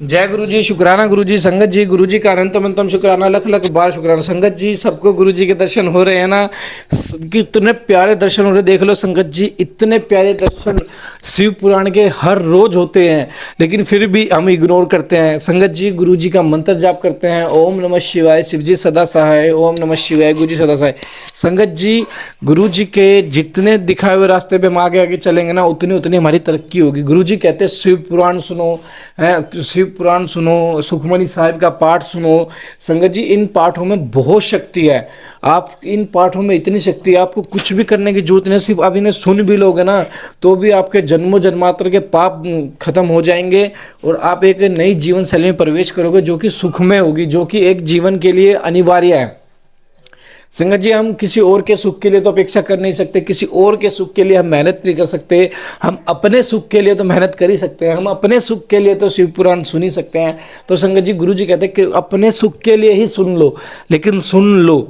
जय गुरु जी, शुक्राना गुरु जी। संगत जी, गुरु जी का अनंतम अनंतम शुक्राना, लख लख बार शुक्राना। संगत जी, सबको गुरु जी के दर्शन हो रहे हैं ना? कितने प्यारे दर्शन हो रहे, देख लो संगत जी, इतने प्यारे दर्शन शिव पुराण के हर रोज होते हैं, लेकिन फिर भी हम इग्नोर करते हैं। संगत जी, गुरु जी का मंत्र जाप करते हैं, ओम नमः शिवाय, शिव जी सदा सहाय, ओम नमः शिवाय, गुरु जी सदा सहाय। संगत जी, गुरु जी के जितने दिखाए हुए रास्ते पे हम आगे आगे चलेंगे ना, उतनी उतनी हमारी तरक्की होगी। गुरु जी कहते हैं शिव पुराण सुनो, शिव पुराण सुनो, सुखमनी साहिब का पाठ सुनो। संगत जी, इन पाठों में बहुत शक्ति है। आप इन पाठों में इतनी शक्ति है, आपको कुछ भी करने की जरूरत नहीं। सिर्फ आप इन्हें सुन भी लोगे ना, तो भी आपके जन्मों जन्मांतर के पाप खत्म हो जाएंगे और आप एक नई जीवन शैली में प्रवेश करोगे, जो कि सुखमय होगी, जो कि एक जीवन के लिए अनिवार्य है। संगत जी, हम किसी और के सुख के लिए तो अपेक्षा कर नहीं सकते, किसी और के सुख के लिए हम मेहनत नहीं कर सकते। हम अपने सुख के लिए तो मेहनत कर ही सकते हैं, हम अपने सुख के लिए तो शिव पुराण सुन ही सकते हैं। तो संगत जी, गुरु जी कहते हैं कि अपने सुख के लिए ही सुन लो, लेकिन सुन लो।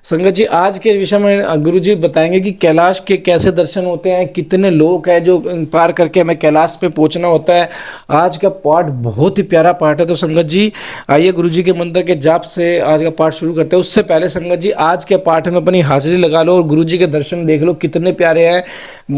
संगत जी, आज के विषय में गुरु जी बताएंगे कि कैलाश के कैसे दर्शन होते हैं, कितने लोग हैं जो पार करके हमें कैलाश पे पहुंचना होता है। आज का पाठ बहुत ही प्यारा पाठ है। तो संगत जी, आइए गुरु जी के मंत्र के जाप से आज का पाठ शुरू करते हैं। उससे पहले संगत जी, आज के पाठ में अपनी हाजिरी लगा लो और गुरु जी के दर्शन देख लो कितने प्यारे हैं।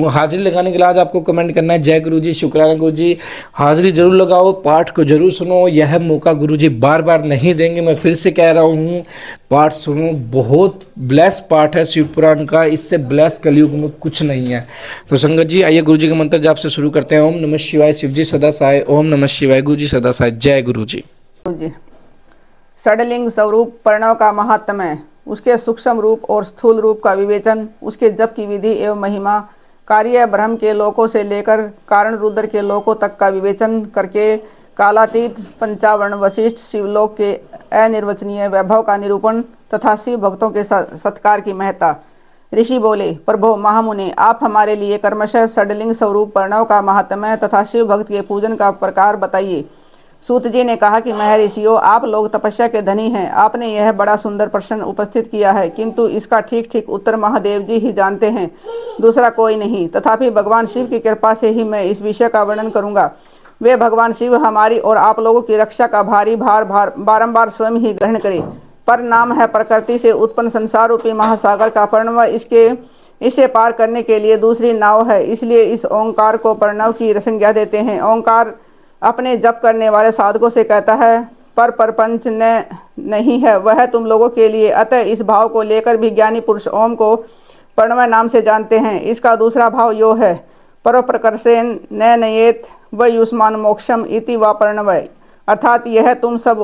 हाजिरी लगाने के लिए आज आपको कमेंट करना है, जय गुरु जी, शुक्राना गुरु जी। हाजिरी जरूर लगाओ, पाठ को जरूर सुनो। यह मौका गुरु जी बार बार नहीं देंगे, मैं फिर से कह रहा हूँ, पाठ सुनो। बहुत ब्लेस पाठ है शिव पुराण का, इससे ब्लेस कलयुग में कुछ नहीं है। तो संगत जी, आइए गुरु जी के मंत्र जाप से शुरू करते हैं। ओम नमः शिवाय, शिव जी सदा सहाय, ओम नमः शिवाय, गुरु जी सदा सहाय, जय गुरु जी। षडलिंग स्वरूप प्रणव का महात्म्य, उसके सूक्ष्म रूप और स्थूल रूप का विवेचन, उसके जप की विधि एवं महिमा, कार्य ब्रह्म के लोकों से लेकर कारण रुद्र के लोकों तक का विवेचन करके कालातीत पंचावर्ण वशिष्ठ शिवलोक के अनिर्वचनीय वैभव का निरूपण तथा शिव भक्तों के सत्कार की महत्ता। ऋषि बोले, प्रभो महामुने, आप हमारे लिए कर्मशः षडलिंग स्वरूप प्रणव का महात्म्य तथा शिव भक्त के पूजन का प्रकार बताइए। सूत जी ने कहा कि महर्षियों, आप लोग तपस्या के धनी हैं, आपने यह बड़ा सुंदर प्रश्न उपस्थित किया है, किंतु इसका ठीक ठीक उत्तर महादेव जी ही जानते हैं, दूसरा कोई नहीं। तथापि भगवान शिव की कृपा से ही मैं इस विषय का वर्णन करूंगा। वे भगवान शिव हमारी और आप लोगों की रक्षा का भारी भार बारंबार स्वयं ही ग्रहण करे। पर नाम है प्रकृति से उत्पन्न संसार रूपी महासागर का प्रणव, इसे पार करने के लिए दूसरी नाव है, इसलिए इस ओंकार को प्रणव की संज्ञा देते हैं। ओंकार अपने जप करने वाले साधकों से कहता है, पर प्रपंच नहीं है वह तुम लोगों के लिए, अतः इस भाव को लेकर भी ज्ञानी पुरुष ओम को प्रणव नाम से जानते हैं। इसका दूसरा भाव यो है, पर प्रकर्षेण न नयेत व युष्मान मोक्षम इति व प्रणव, अर्थात यह तुम सब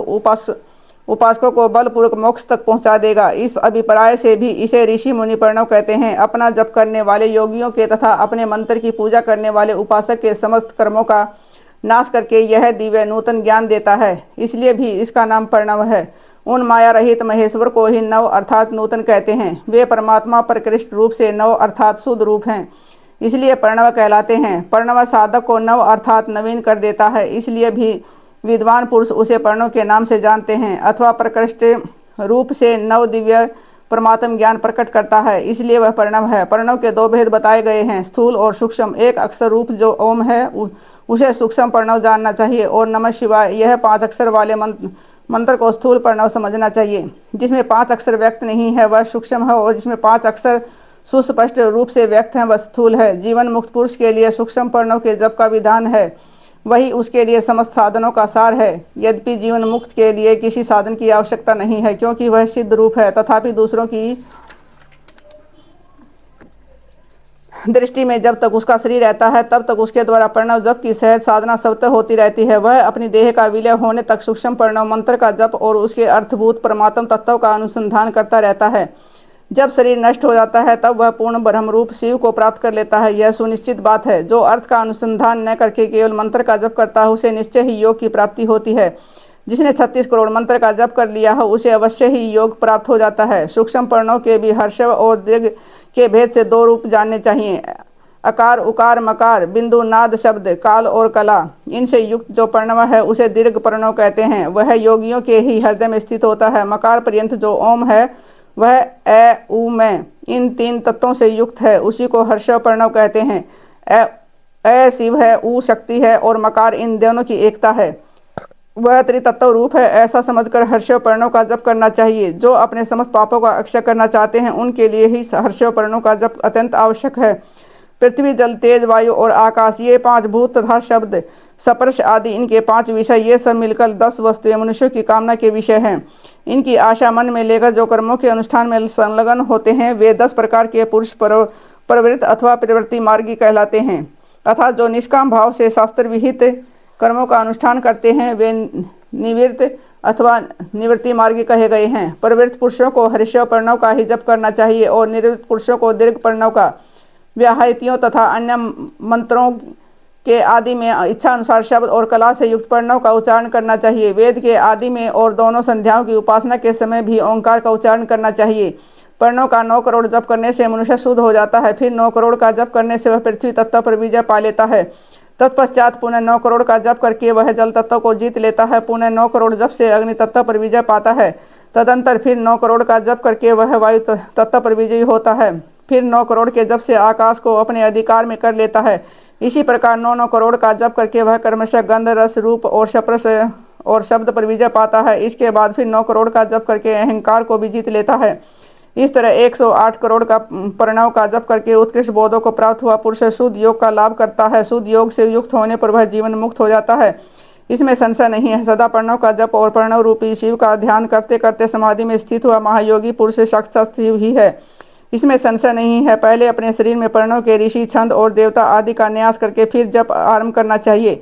उपासकों को बलपूर्वक मोक्ष तक पहुंचा देगा। इस अभिप्राय से भी इसे ऋषि मुनि प्रणव कहते हैं। अपना जप करने वाले योगियों के तथा अपने मंत्र की पूजा करने वाले उपासक के समस्त कर्मों का नाश करके यह दिव्य नूतन ज्ञान देता है, इसलिए भी इसका नाम प्रणव है। उन माया रहित महेश्वर को ही नव अर्थात नूतन कहते हैं। वे परमात्मा प्रकृष्ट रूप से नव अर्थात शुद्ध रूप हैं, इसलिए प्रणव कहलाते हैं। प्रणव साधक को नव अर्थात नवीन कर देता है, इसलिए भी विद्वान पुरुष उसे प्रणव के नाम से जानते हैं। अथवा प्रकृष्ट रूप से नव दिव्य परमात्म ज्ञान प्रकट करता है, इसलिए वह प्रणव है। प्रणव के दो भेद बताए गए हैं, स्थूल और सूक्ष्म। एक अक्षर रूप जो ओम है उसे सूक्ष्म प्रणव जानना चाहिए, और नमः शिवाय यह 5 अक्षर वाले मंत्र को स्थूल प्रणव समझना चाहिए। जिसमें 5 अक्षर व्यक्त नहीं है वह सूक्ष्म है, और जिसमें 5 अक्षर सुस्पष्ट रूप से व्यक्त हैं वह स्थूल है। जीवन मुक्त पुरुष के लिए सूक्ष्म प्रणव के जप का विधान है, वही उसके लिए समस्त साधनों का सार है। यद्यपि जीवन मुक्त के लिए किसी साधन की आवश्यकता नहीं है, क्योंकि वह सिद्ध रूप है, तथापि दूसरों की दृष्टि में जब तक उसका शरीर रहता है तब तक उसके द्वारा प्रणव जप की सहज साधना स्वतः होती रहती है। वह अपनी देह का विलय होने तक सूक्ष्म प्रणव मंत्र का जप और उसके अर्थभूत परमात्म तत्व का अनुसंधान करता रहता है। जब शरीर नष्ट हो जाता है तब वह पूर्ण ब्रह्म रूप शिव को प्राप्त कर लेता है। यह सुनिश्चित बात है। जो अर्थ का अनुसंधान न करके केवल मंत्र का जप करता है उसे निश्चय ही योग की प्राप्ति होती है। जिसने 36 करोड़ मंत्र का जप कर लिया हो उसे अवश्य ही योग प्राप्त हो जाता है। सूक्ष्म प्रणव के भी हर्षव और दीर्घ के भेद से 2 रूप जानने चाहिए, अकार उकार मकार, बिंदु नाद शब्द, काल और कला। इनसे युक्त जो प्रणव है उसे दीर्घ प्रणव कहते हैं। वह योगियों के ही हृदय में स्थित होता है। मकार पर्यंत जो ओम है वह ए उ में इन 3 तत्वों से युक्त है, उसी को हर्षव प्रणव कहते हैं। ए शिव है, उ शक्ति है और मकार इन दोनों की एकता है। वह त्रितत्व रूप है ऐसा समझकर हर्षोपर्णों का जप करना चाहिए। जो अपने समस्त पापों का अक्षय करना चाहते हैं उनके लिए ही हर्षोपर्णों का जप अत्यंत आवश्यक है। पृथ्वी, जल, तेज, वायु और आकाश, ये 5 भूत तथा शब्द, स्पर्श आदि इनके 5 विषय, ये सब मिलकर 10 वस्तुएं मनुष्यों की कामना के विषय हैं। इनकी आशा मन में लेकर जो कर्मों के अनुष्ठान में संलग्न होते हैं वे 10 प्रकार के पुरुष प्रवृत्त अथवा प्रवृत्ति मार्गी कहलाते हैं। अर्थात जो निष्काम भाव से शास्त्र विहित कर्मों का अनुष्ठान करते हैं वे निवृत्त अथवा निवृत्ति मार्गी कहे गए हैं। प्रवृत्त पुरुषों को हर्षों प्रणव का ही जप करना चाहिए और निवृत्त पुरुषों को दीर्घ प्रणव का, व्याहृतियों तथा अन्य मंत्रों के आदि में इच्छा अनुसार शब्द और कला से युक्त प्रणव का उच्चारण करना चाहिए। वेद के आदि में और दोनों संध्याओं की उपासना के समय भी ओंकार का उच्चारण करना चाहिए। प्रणव का 9 करोड़ जप करने से मनुष्य शुद्ध हो जाता है। फिर 9 करोड़ का जप करने से वह पृथ्वी तत्व पर विजय पा लेता है। तत्पश्चात पुनः 9 करोड़ का जप करके वह जल तत्व को जीत लेता है। पुनः 9 करोड़ जप से अग्नि तत्व पर विजय पाता है। तदंतर फिर 9 करोड़ का जप करके वह वायु तत्व पर विजयी होता है। फिर 9 करोड़ के जप से आकाश को अपने अधिकार में कर लेता है। इसी प्रकार 9 करोड़ का जप करके वह क्रमशः गंध, रस, रूप और स्पर्श और शब्द पर विजय पाता है। इसके बाद फिर 9 करोड़ का जप करके अहंकार को भी जीत लेता है। इस तरह 108 करोड़ का प्रणव का जप करके उत्कृष्ट बोधों को प्राप्त हुआ पुरुष शुद्ध योग का लाभ करता है। शुद्ध योग से युक्त होने पर वह जीवन मुक्त हो जाता है, इसमें संशय नहीं है। सदा प्रणव का जप और प्रणव रूपी शिव का ध्यान करते करते समाधि में स्थित हुआ महायोगी पुरुष साक्षात शिव ही है, इसमें संशय नहीं है। पहले अपने शरीर में प्रणव के ऋषि, छंद और देवता आदि का न्यास करके फिर जप आरंभ करना चाहिए।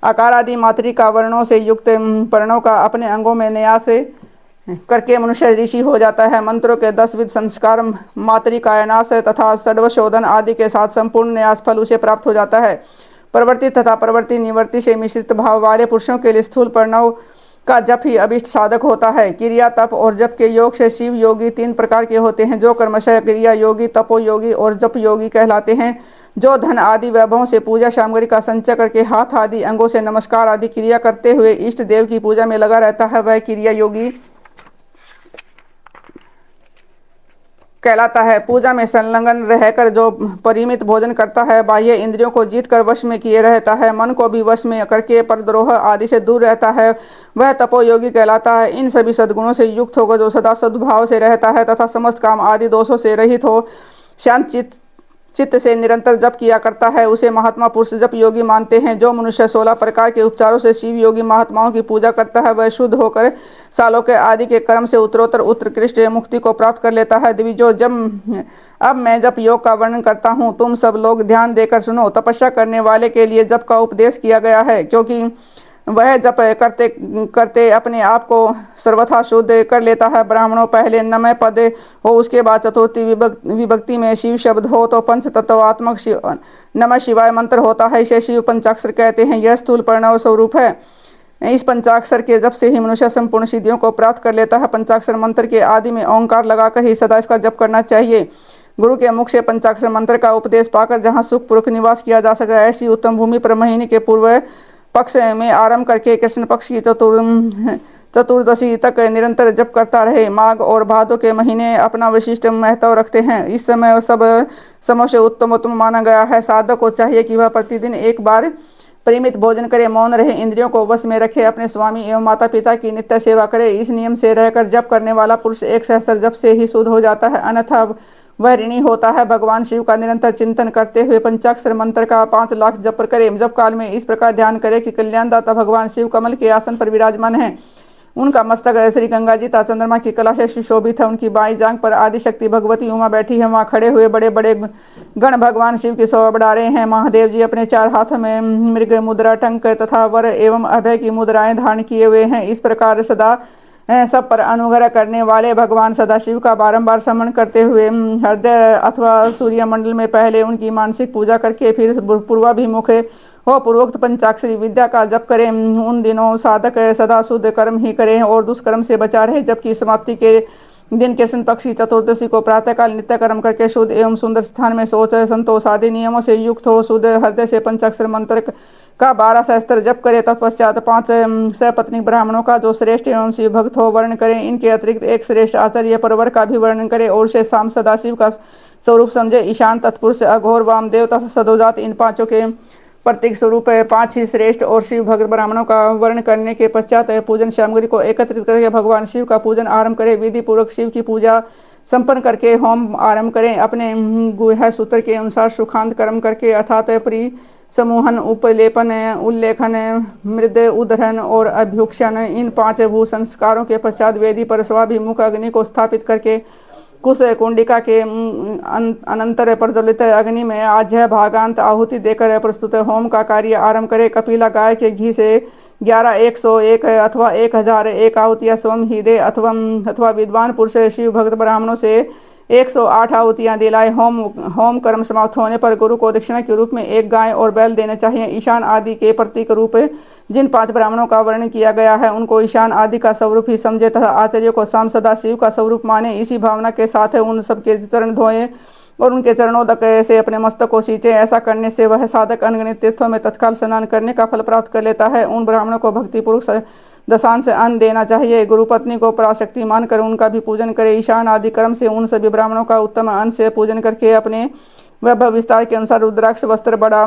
आकार आदि मात्रिका वर्णों से युक्त प्रणव का अपने अंगों में न्यास करके मनुष्य ऋषि हो जाता है। मंत्रों के 10 विध संस्कार, मातृकायनाश तथा षड्वशोधन आदि के साथ संपूर्ण न्यास फल उसे प्राप्त हो जाता है। प्रवृत्ति तथा प्रवृत्ति निवृत्ति से मिश्रित भाव वाले पुरुषों के लिए स्थूल प्रणव का जप ही अभिष्ट साधक होता है। क्रिया, तप और जप के योग से शिव योगी 3 प्रकार के होते हैं, जो क्रमशः क्रिया योगी, तपो योगी और जप योगी कहलाते हैं। जो धन आदि वैभवों से पूजा सामग्री का संचय करके हाथ आदि अंगों से नमस्कार आदि क्रिया करते हुए इष्ट देव की पूजा में लगा रहता है, वह क्रिया योगी कहलाता है। पूजा में संलग्न रहकर जो परिमित भोजन करता है, बाह्य इंद्रियों को जीतकर वश में किए रहता है, मन को भी वश में करके परद्रोह आदि से दूर रहता है, वह तपोयोगी कहलाता है। इन सभी सद्गुणों से युक्त होकर जो सदा सद्भाव से रहता है तथा समस्त काम आदि दोषों से रहित हो शांत चित्त से निरंतर जप किया करता है, उसे महात्मा पुरुष जप योगी मानते हैं। जो मनुष्य 16 प्रकार के उपचारों से शिव योगी महात्माओं की पूजा करता है, वह शुद्ध होकर सालों के आदि के कर्म से उत्तरोत्तर उत्कृष्ट मुक्ति को प्राप्त कर लेता है। द्विजो, जब अब मैं जप योग का वर्णन करता हूँ, तुम सब लोग ध्यान देकर सुनो। तपस्या करने वाले के लिए जप का उपदेश किया गया है, क्योंकि वह जप करते करते अपने आप को सर्वथा शुद्ध कर लेता है। ब्राह्मणों, पहले नमः पद हो, उसके बाद चतुर्थी विभक्ति में शिव शब्द हो तो पंच तत्वात्मक नमः शिवाय मंत्र होता है। इसे शिव पंचाक्षर कहते हैं। यह स्थूल प्रणव स्वरूप है। इस पंचाक्षर के जप से ही मनुष्य संपूर्ण सिद्धियों को प्राप्त कर लेता है। पंचाक्षर मंत्र के आदि में ओंकार लगाकर ही सदा इसका जप करना चाहिए। गुरु के मुख से पंचाक्षर मंत्र का उपदेश पाकर जहाँ सुखपूर्वक निवास किया जा सके, ऐसी उत्तम भूमि पर महीने के पूर्व पक्ष में आरंभ करके कृष्ण पक्ष की चतुर्दशी तक निरंतर जप करता रहे। माघ और भादों के महीने अपना विशिष्ट महत्व रखते हैं। इस समय सब समों से उत्तम माना गया है। साधक को चाहिए कि वह प्रतिदिन एक बार परिमित भोजन करे, मौन रहे, इंद्रियों को वश में रखे, अपने स्वामी एवं माता पिता की नित्य सेवा करे। इस नियम से रहकर जप करने वाला पुरुष 1 सहस्त्र जप से ही शुद्ध हो जाता है, अन्यथा वह ऋणी होता है। भगवान शिव का निरंतर चिंतन करते हुए पंचाक्षर मंत्र का 5 लाख जप करे। जप काल में इस प्रकार ध्यान करे कि कल्याणदाता भगवान शिव कमल के आसन पर विराजमान है। उनका मस्तक श्री गंगा जी तथा चंद्रमा की कला से सुशोभित है। उनकी बाईं जांघ पर आदिशक्ति भगवती उमा बैठी है। वहाँ खड़े हुए बड़े बड़े गण भगवान शिव की शोभा बढ़ा रहे हैं। महादेव जी अपने 4 हाथों में मृग मुद्रा, टंक तथा वर एवं अभय की मुद्राएं धारण किए हुए हैं। इस प्रकार सदा सब पर अनुग्रह करने वाले भगवान सदाशिव का बारंबार स्मरण करते हुए हृदय अथवा सूर्य मंडल में पहले उनकी मानसिक पूजा करके फिर पूर्वाभिमुख हो पूर्वोक्त पंचाक्षरी विद्या का जप करें। उन दिनों साधक सदा शुद्ध कर्म ही करें और दुष्कर्म से बचा रहे। जबकि समाप्ति के दिन कृष्ण पक्ष की चतुर्दशी को प्रातःकाल नित्य कर्म करके शुद्ध एवं सुंदर स्थान में शौच, संतोष आदि नियमों से युक्त हो शुद्ध हृदय से पंचाक्षर मंत्र का 12 सहस्त्र जप करे। तत्पश्चात 5 सपत्नी ब्राह्मणों का जो श्रेष्ठ एवं शिव भक्त हो वर्ण करें। इनके अतिरिक्त एक श्रेष्ठ आचार्य परवर का भी वर्णन करे और उसे शाम सदाशिव का स्वरूप समझे। ईशान, तत्पुरुष, अघोर, वामदेव तथा सदोजात इन 5 के प्रतीक स्वरूप 5 ही श्रेष्ठ और शिव भक्त ब्राह्मणों का वर्ण करने के पश्चात पूजन सामग्री को एकत्रित करके भगवान शिव का पूजन आरंभ करें। विधि पूर्वक शिव की पूजा संपन्न करके होम आरंभ करें। अपने गुह्य सूत्र के अनुसार सुखांत कर्म करके अर्थात प्री समूहन, उपलेपन, उल्लेखन, मृद उदहरण और अभ्युक्षण, इन 5 भू संस्कारों के पश्चात वेदी पर स्वाभिमुख अग्नि को स्थापित करके कुश कुंडिका के अनंतर प्रज्वलित अग्नि में आज्य भागांत आहुति देकर प्रस्तुत होम का कार्य आरंभ करे। कपिला गाय के घी से 11, 101 अथवा 1001 आहुतियाँ स्वयं ही दे अथवा विद्वान पुरुष शिव भक्त ब्राह्मणों से 108 आहुतियाँ दिलाए। होम कर्म समाप्त होने पर गुरु को दक्षिणा के रूप में 1 गाय और बैल देने चाहिए। ईशान आदि के प्रतीक रूप जिन 5 ब्राह्मणों का वर्णन किया गया है उनको ईशान आदि का स्वरूप ही समझे तथा आचार्यों को शाम सदा शिव का स्वरूप माने। इसी भावना के साथ उन सबके चरण धोए और उनके चरणोदक से अपने मस्तक को सींचे। ऐसा करने से वह साधक अनगिनत तीर्थों में तत्काल स्नान करने का फल प्राप्त कर लेता है। उन ब्राह्मणों को भक्तिपूर्वक दशांश अन्न देना चाहिए। गुरु पत्नी को पराशक्ति मानकर उनका भी पूजन करे। ईशान आदि कर्म से उन सभी ब्राह्मणों का उत्तम अन्न से पूजन करके अपने वैभव विस्तार के अनुसार रुद्राक्ष, वस्त्र, बड़ा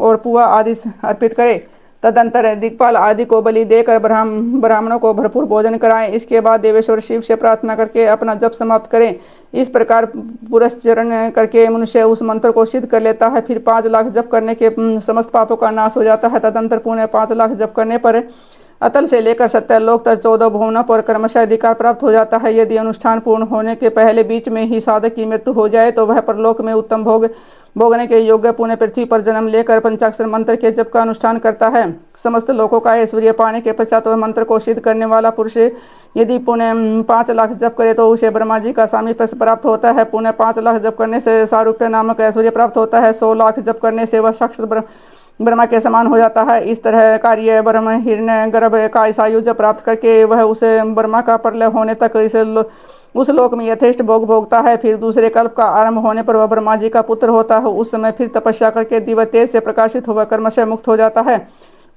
और पुआ आदि अर्पित करे। तदंतर दिक्पाल आदि को बलि देकर ब्राह्मणों को भरपूर भोजन कराएं। इसके बाद देवेश्वर शिव से प्रार्थना करके अपना जप समाप्त करें। इस प्रकार पुरस्चरण करके मनुष्य उस मंत्र को सिद्ध कर लेता है। फिर 5 लाख जप करने के समस्त पापों का नाश हो जाता है। तदंतर पुण्य 5 लाख जप करने पर अतल से लेकर 70 लोक तक 14 भुवनों पर क्रमशः अधिकार प्राप्त हो जाता है। यदि अनुष्ठान पूर्ण होने के पहले बीच में ही साधक की मृत्यु हो जाए तो वह परलोक में उत्तम भोग भोगने के योग्य पुण्य पृथ्वी पर जन्म लेकर पंचाक्षर मंत्र के जप का अनुष्ठान करता है। समस्त लोकों का ऐश्वर्य पाने के पश्चात वह मंत्र को सिद्ध करने वाला पुरुष यदि पुण्य 5 लाख जप करे तो उसे ब्रह्मा जी का सामीप्य प्राप्त होता है। पुण्य 5 लाख जप करने से सारूप्य नामक ऐश्वर्य प्राप्त होता है। 100 लाख जप करने से वह साक्षात ब्रह्मा के समान हो जाता है। इस तरह कार्य ब्रह्म हिरण्य गर्भ का सायुज्य प्राप्त करके वह उसे ब्रह्मा का प्रलय होने तक इसे उस लोक में यथेष्ट भोग भोगता है। फिर दूसरे कल्प का आरंभ होने पर वह ब्रह्मा जी का पुत्र होता है। उस समय फिर तपस्या करके दिव्य तेज से प्रकाशित होकर कर्मशः मुक्त हो जाता है।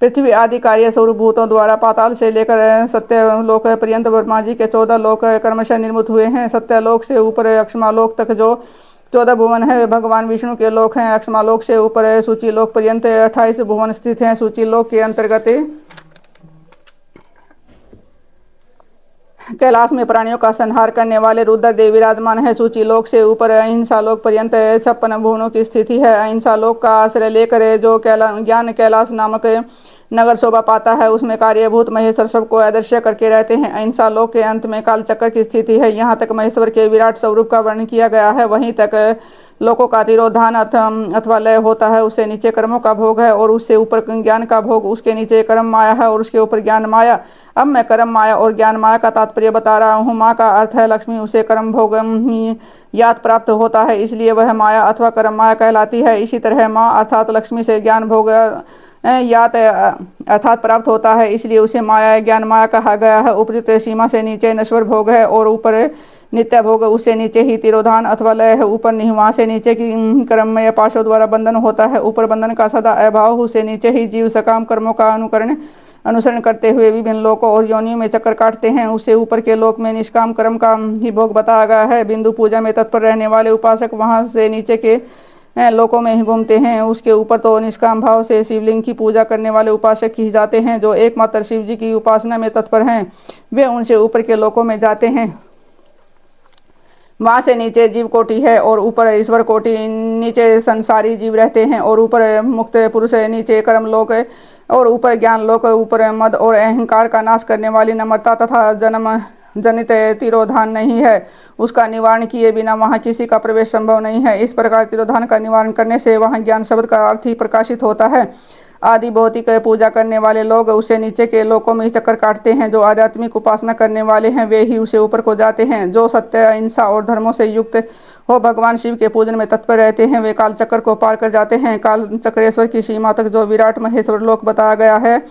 पृथ्वी आदि कार्य स्वरूप भूतों द्वारा पाताल से लेकर सत्यलोक पर्यंत ब्रह्मा जी के 14 लोक कर्मशः निर्मित हुए हैं। सत्यलोक से ऊपर अक्षमालोक तक जो 14 भुवन है भगवान विष्णु के लोक हैं। अक्षमालोक से ऊपर सूची लोक पर्यंत 28 भुवन स्थित हैं। सूची लोक के अंतर्गत कैलाश में प्राणियों का संहार करने वाले रुद्र देव विराजमान है। सूची लोक से ऊपर अहिंसा लोक पर्यंत 56 भुवनों की स्थिति है। अहिंसा लोक का आश्रय लेकर जो ज्ञान कैलाश नामक नगर शोभा पाता है उसमें कार्यभूत महेश्वर सबको अदृश्य करके रहते हैं। अहिंसा लोक के अंत में काल चक्र की स्थिति है। यहाँ तक महेश्वर के विराट स्वरूप का वर्णन किया गया है। वहीं तक लोकों का तिरोधान अथवा लय होता है। उससे नीचे कर्मों का भोग है और उससे ऊपर ज्ञान का भोग। उसके नीचे कर्म माया है और उसके ऊपर ज्ञान माया। अब मैं कर्म माया और ज्ञान माया का तात्पर्य बता रहा हूँ। माँ का अर्थ है लक्ष्मी। उसे कर्म भोग याद प्राप्त होता है इसलिए वह माया अथवा कर्म माया कहलाती है। इसी तरह माँ अर्थात लक्ष्मी से ज्ञान भोग यात अर्थात प्राप्त होता है इसलिए उसे माया ज्ञान माया कहा गया है। उपयुक्त सीमा से नीचे नश्वर भोग है और ऊपर नित्य भोग। उससे नीचे ही तिरोधान अथवा लय है। ऊपर निहिमा से नीचे की कर्म में पाशों द्वारा बंधन होता है। ऊपर बंधन का सदा अभाव। उससे नीचे ही जीव सकाम कर्मों का अनुसरण करते हुए विभिन्न लोकों और योनियों में चक्कर काटते हैं। उससे ऊपर के लोक में निष्काम कर्म का ही भोग बताया गया है। बिंदु पूजा में तत्पर रहने वाले उपासक वहां से नीचे के लोकों में ही घूमते हैं। उसके ऊपर तो निष्काम भाव से शिवलिंग की पूजा करने वाले उपासक ही जाते हैं। जो एकमात्र शिव जी की उपासना में तत्पर हैं वे उनसे ऊपर के लोकों में जाते हैं। वहाँ से नीचे जीव कोटि है और ऊपर ईश्वर कोटि। नीचे संसारी जीव रहते हैं और ऊपर मुक्त पुरुष है। नीचे कर्म लोक और ऊपर ज्ञान लोक। ऊपर मद और अहंकार का नाश करने वाली नम्रता तथा जन्म जनित तिरोधान नहीं है। उसका निवारण किए बिना वहाँ किसी का प्रवेश संभव नहीं है। इस प्रकार तिरोधान का निवारण करने से वहाँ ज्ञान शब्द का अर्थ ही प्रकाशित होता है। आदि भौतिक पूजा करने वाले लोग उसे नीचे के लोकों में चक्कर काटते हैं। जो आध्यात्मिक उपासना करने वाले हैं वे ही उसे ऊपर को जाते हैं। जो सत्य अहिंसा और धर्मों से युक्त हो भगवान शिव के पूजन में तत्पर रहते हैं वे काल चक्र को पार कर जाते हैं। काल चक्रेश्वर की सीमा तक जो विराट महेश्वर लोक बताया गया है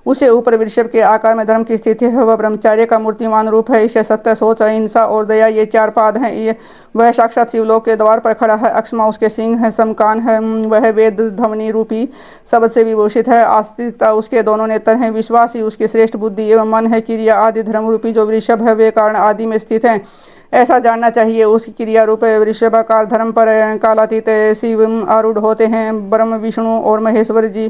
उसे ऊपर वृषभ के आकार में धर्म की स्थिति है। वह ब्रह्मचार्य का मूर्तिमान रूप है। इसे सत्य, सोच, अहिंसा और दया ये 4 पाद हैं। ये वह साक्षात शिवलोक के द्वार पर खड़ा है। अक्षमा उसके सिंह है। समकान है। वह वेद ध्वनि रूपी शब्द से विभूषित है। आस्तिकता उसके दोनों नेत्र हैं। विश्वास ही उसकी श्रेष्ठ बुद्धि एवं मन है। क्रिया आदि धर्म रूपी जो वृषभ है वे कारण आदि में स्थित हैं। ऐसा जानना चाहिए। उसकी क्रिया रूप वृषभाकार धर्म पर कालातीत शिव आरूढ़ होते हैं। ब्रह्म विष्णु और महेश्वर जी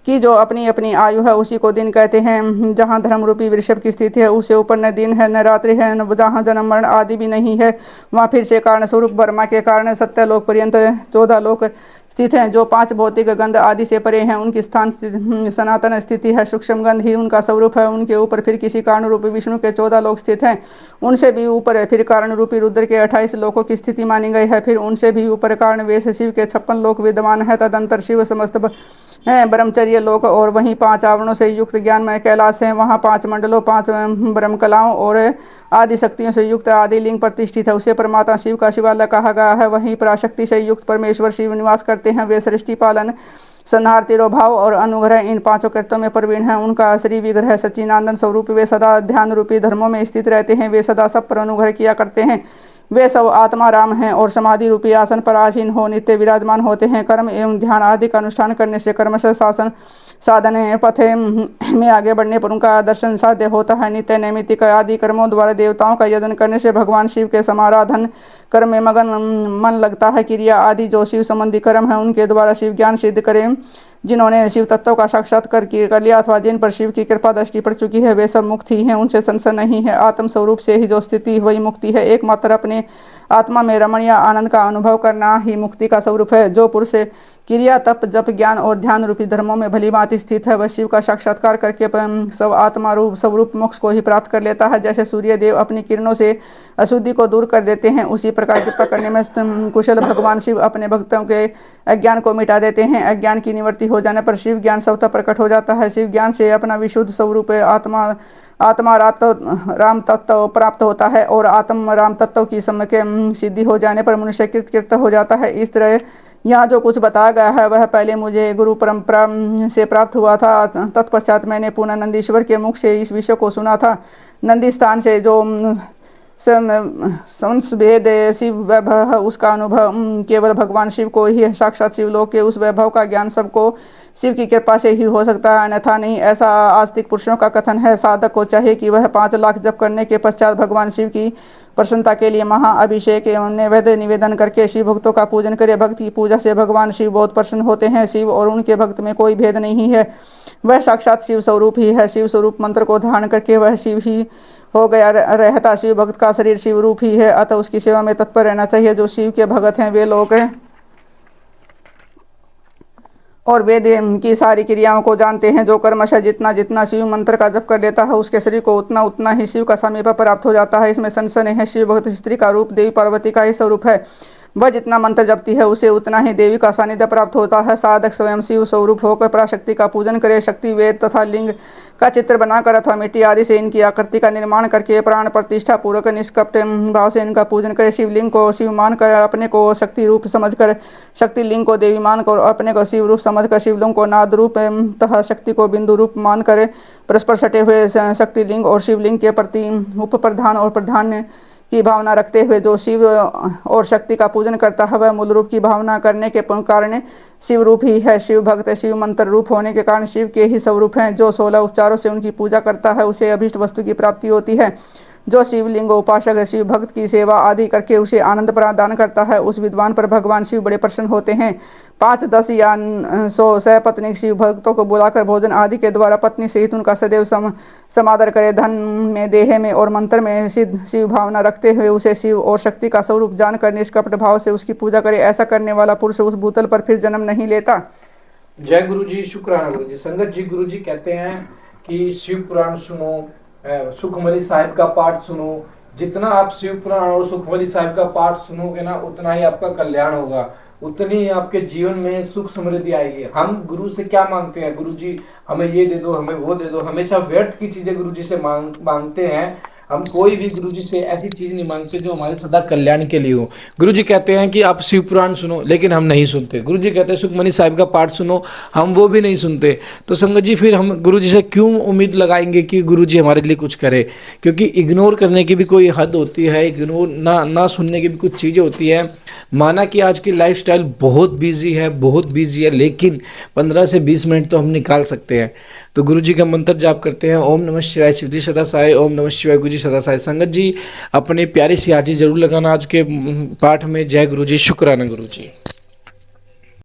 की जो अपनी अपनी आयु है उसी को दिन कहते हैं। जहाँ धर्म रूपी वृषभ की स्थिति है उससे ऊपर न दिन है न रात्रि है, न जहाँ जन्म मरण आदि भी नहीं है, वहाँ फिर से कारण स्वरूप ब्रह्मा के कारण सत्य लोक पर्यंत 14 लोक स्थित हैं। जो 5 भौतिक गंध आदि से परे हैं उनकी स्थान सनातन स्थिति है। सूक्ष्म गंध ही उनका स्वरूप है। उनके ऊपर फिर किसी कारण रूपी विष्णु के 14 लोक स्थित हैं। उनसे भी ऊपर है फिर कारण रूपी रुद्र के 28 लोकों की स्थिति मानी गई है। फिर उनसे भी ऊपर कारण वेश शिव के 56 लोक विद्यमान है। तदंतर शिव समस्त ब्रह्मचर्य लोक और वहीं 5 आवरणों से युक्त ज्ञानमय कैलाश है। वहाँ 5 मंडलों 5 ब्रह्म कलाओं और आदि शक्तियों से युक्त आदि लिंग प्रतिष्ठित है। उसे परमात्मा शिव का शिवालय कहा गया है। वहीं पराशक्ति से युक्त परमेश्वर शिव निवास करते हैं। वे सृष्टि पालन संहार तिरोभाव और अनुग्रह इन 5 कृत्यों में प्रवीण हैं। उनका श्री विग्रह सच्चिदानंद स्वरूप वे सदा ध्यान रूपी धर्मों में स्थित रहते हैं। वे सदा सब पर अनुग्रह किया करते हैं। वे सब आत्मा राम हैं और समाधि रूपी आसन पर आसीन हो नित्य विराजमान होते हैं। कर्म एवं ध्यान आदि का अनुष्ठान करने से कर्मश शासन साधन पथ में आगे बढ़ने पर उनका दर्शन साध्य होता है। नित्य नैमित्तिक आदि कर्मों द्वारा देवताओं का यजन करने से भगवान शिव के समाराधन कर्म में मगन मन लगता है। क्रिया आदि जो शिव संबंधी कर्म है उनके द्वारा शिव ज्ञान सिद्ध करें। जिन्होंने शिव तत्व का साक्षात्कार कर लिया अथवा जिन पर शिव की कृपा दृष्टि पड़ चुकी है वे सब मुक्त ही हैं। उनसे संशय नहीं है। आत्म स्वरूप से ही जो स्थिति वही मुक्ति है। एकमात्र अपने आत्मा में रमण या आनंद का अनुभव करना ही मुक्ति का स्वरूप है। जो पुरुष क्रिया तप जप ज्ञान और ध्यान रूपी धर्मों में भली भांति स्थित है वह शिव का साक्षात्कार करके सब आत्मा रूप स्वरूप मोक्ष को ही प्राप्त कर लेता है। जैसे सूर्य देव अपनी किरणों से अशुद्धि को दूर कर देते हैं उसी प्रकार कृपा करने में कुशल भगवान शिव अपने भक्तों के अज्ञान को मिटा देते हैं। अज्ञान की निवृत्ति हो जाने पर शिव ज्ञान स्वतः प्रकट हो जाता है। शिव ज्ञान से अपना विशुद्ध स्वरूप आत्मा राम तत्व प्राप्त होता है और आत्म राम तत्व की समय के सिद्धि हो जाने पर मनुष्य कृत हो जाता है। इस तरह यहाँ जो कुछ बताया गया है वह पहले मुझे गुरु परंपरा से प्राप्त हुआ था। तत्पश्चात मैंने पुनः नंदीश्वर के मुख से इस विषय को सुना था। नंदी स्थान से जो संस्भेद शिव वैभव उसका अनुभव केवल भगवान शिव को ही है। साक्षात शिवलोक के उस वैभव का ज्ञान सबको शिव की कृपा से ही हो सकता है, अन्यथा नहीं, ऐसा आस्तिक पुरुषों का कथन है। साधक को चाहिए कि वह 5 लाख जप करने के पश्चात भगवान शिव की प्रसन्नता के लिए महाअभिषेक एवं नैवेद्य निवेदन करके शिव भक्तों का पूजन करे। भक्त की पूजा से भगवान शिव बहुत प्रसन्न होते हैं। शिव और उनके भक्त में कोई भेद नहीं है, वह साक्षात शिव स्वरूप ही है। शिव स्वरूप मंत्र को धारण करके वह शिव ही हो गया रहता। शिव भक्त का शरीर शिव रूप ही है, अतः उसकी सेवा में तत्पर रहना चाहिए। जो शिव के भगत हैं वे लोग और वेद की सारी क्रियाओं को जानते हैं। जो कर्मश जितना जितना शिव मंत्र का जप कर लेता है उसके शरीर को उतना उतना ही शिव का सामीप्य प्राप्त हो जाता है। इसमें संशय नहीं है। शिव भक्त स्त्री का रूप देवी पार्वती का ही स्वरूप है। वह जितना मंत्र जपती है उसे उतना ही देवी का सानिध्य प्राप्त होता है। साधक स्वयं शिव स्वरूप होकर पराशक्ति का पूजन करे। शक्ति वेद तथा लिंग का चित्र बनाकर अथवा मिट्टी आदि से इनकी आकृति का निर्माण करके प्राण प्रतिष्ठा पूर्वक निष्कपट भाव से इनका पूजन करे। शिवलिंग को शिव मानकर अपने को शक्ति रूप समझकर शक्ति लिंग को देवी मानकर अपने को शिव रूप समझकर शिवलिंग को नाद रूप तथा शक्ति को बिंदु रूप मानकर परस्पर सटे हुए शक्ति लिंग और शिवलिंग के प्रति उप प्रधान और प्रधान की भावना रखते हुए जो शिव और शक्ति का पूजन करता है वह मूल रूप की भावना करने के कारण शिव रूप ही है। शिव भक्त शिव मंत्र रूप होने के कारण शिव के ही स्वरूप हैं। जो 16 उपचारों से उनकी पूजा करता है उसे अभीष्ट वस्तु की प्राप्ति होती है। जो शिवलिंग उपासक शिव भक्त की सेवा आदि करके उसे आनंद प्रदान करता है उस विद्वान पर भगवान शिव बड़े प्रसन्न होते हैं। 5, 10 या 100 सपत्नीक शिव भक्तों को बुलाकर भोजन आदि के द्वारा पत्नी सहित उनका सदैव समादर करे। धन में देह में और मंत्र में सिद्ध शिव भावना रखते हुए उसे शिव और शक्ति का स्वरूप जानकर निष्कपट भाव से उसकी पूजा करे। ऐसा करने वाला पुरुष उस भूतल पर फिर जन्म नहीं लेता। जय गुरु जी, शुक्राना गुरु जी। संगत जी गुरु जी कहते हैं कि शिव पुराण सुनो, सुखमनी साहिब का पाठ सुनो। जितना आप शिव पुराण और सुखमनी साहिब का पाठ सुनोगे ना उतना ही आपका कल्याण होगा, उतनी ही आपके जीवन में सुख समृद्धि आएगी। हम गुरु से क्या मांगते हैं? गुरु जी हमें ये दे दो, हमें वो दे दो। हमेशा व्यर्थ की चीजें गुरु जी से मांगते हैं। हम कोई भी गुरु जी से ऐसी चीज नहीं मांगते जो हमारे सदा कल्याण के लिए हो। गुरु जी कहते हैं कि आप शिव पुराण सुनो, लेकिन हम नहीं सुनते। गुरु जी कहते हैं सुखमनी साहिब का पाठ सुनो, हम वो भी नहीं सुनते। तो संगत जी फिर हम गुरु जी से क्यों उम्मीद लगाएंगे कि गुरु जी हमारे लिए कुछ करे? क्योंकि इग्नोर करने की भी कोई हद होती है, इग्नोर ना सुनने की भी कुछ चीज़ें होती है। माना कि आज की लाइफस्टाइल बहुत बिजी है, लेकिन 15 से 20 मिनट तो हम निकाल सकते हैं। तो गुरु जी का मंत्र जाप करते हैं, ओम नमः शिवाय शिव जी सदा सहाय, ओम नमः शिवाय गुरु जी सदा सहाय। संगत जी अपनी प्यारी सी हाजिरी जरूर लगाना आज के पाठ में। जय गुरु जी, शुक्राना गुरु जी।